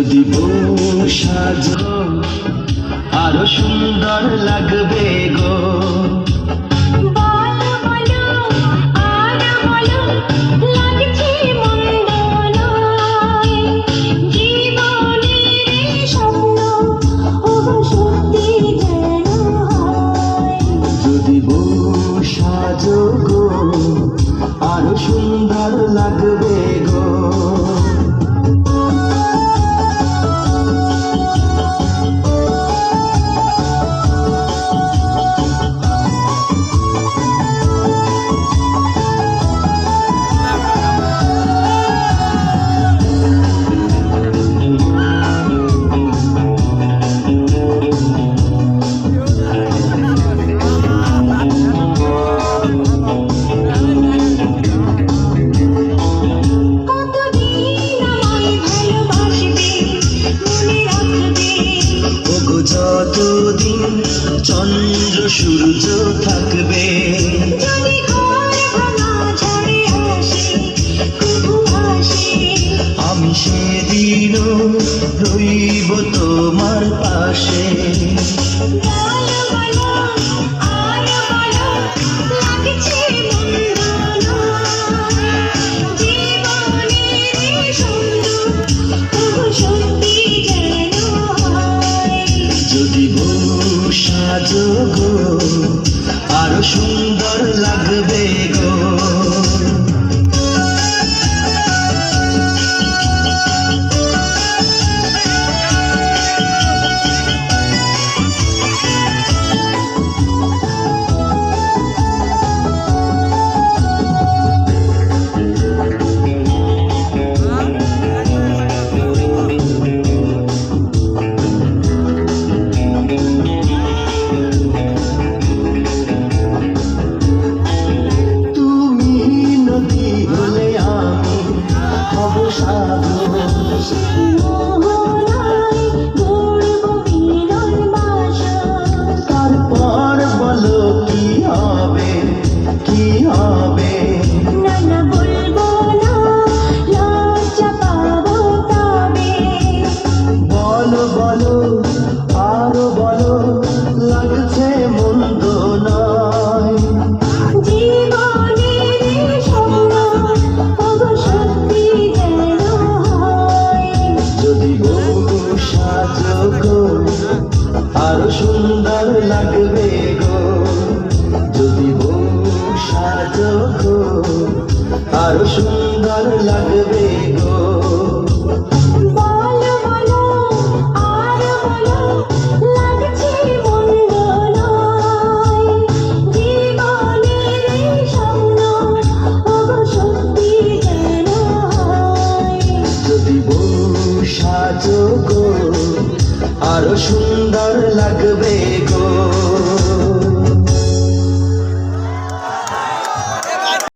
যদি বউ সাজো আরো সুন্দর লাগবে গো। যদি বউ সাজো গো আরো সুন্দর লাগবে গো। যতদিন চন্দ্র সূর্য থাকবে আমি সেদিনও রইব তোমার পাশে। যদি বউ সাজো গো আরো সুন্দর লাগবে গো। তারপর বলো কি হবে কি হবে। বলো বলো আরো বলো লাগছে মন্দ নয়। যদি বউ সাজো গো আরো সুন্দর লাগবে গো। যদি বউ সাজো গো আরো সুন্দর লাগবে।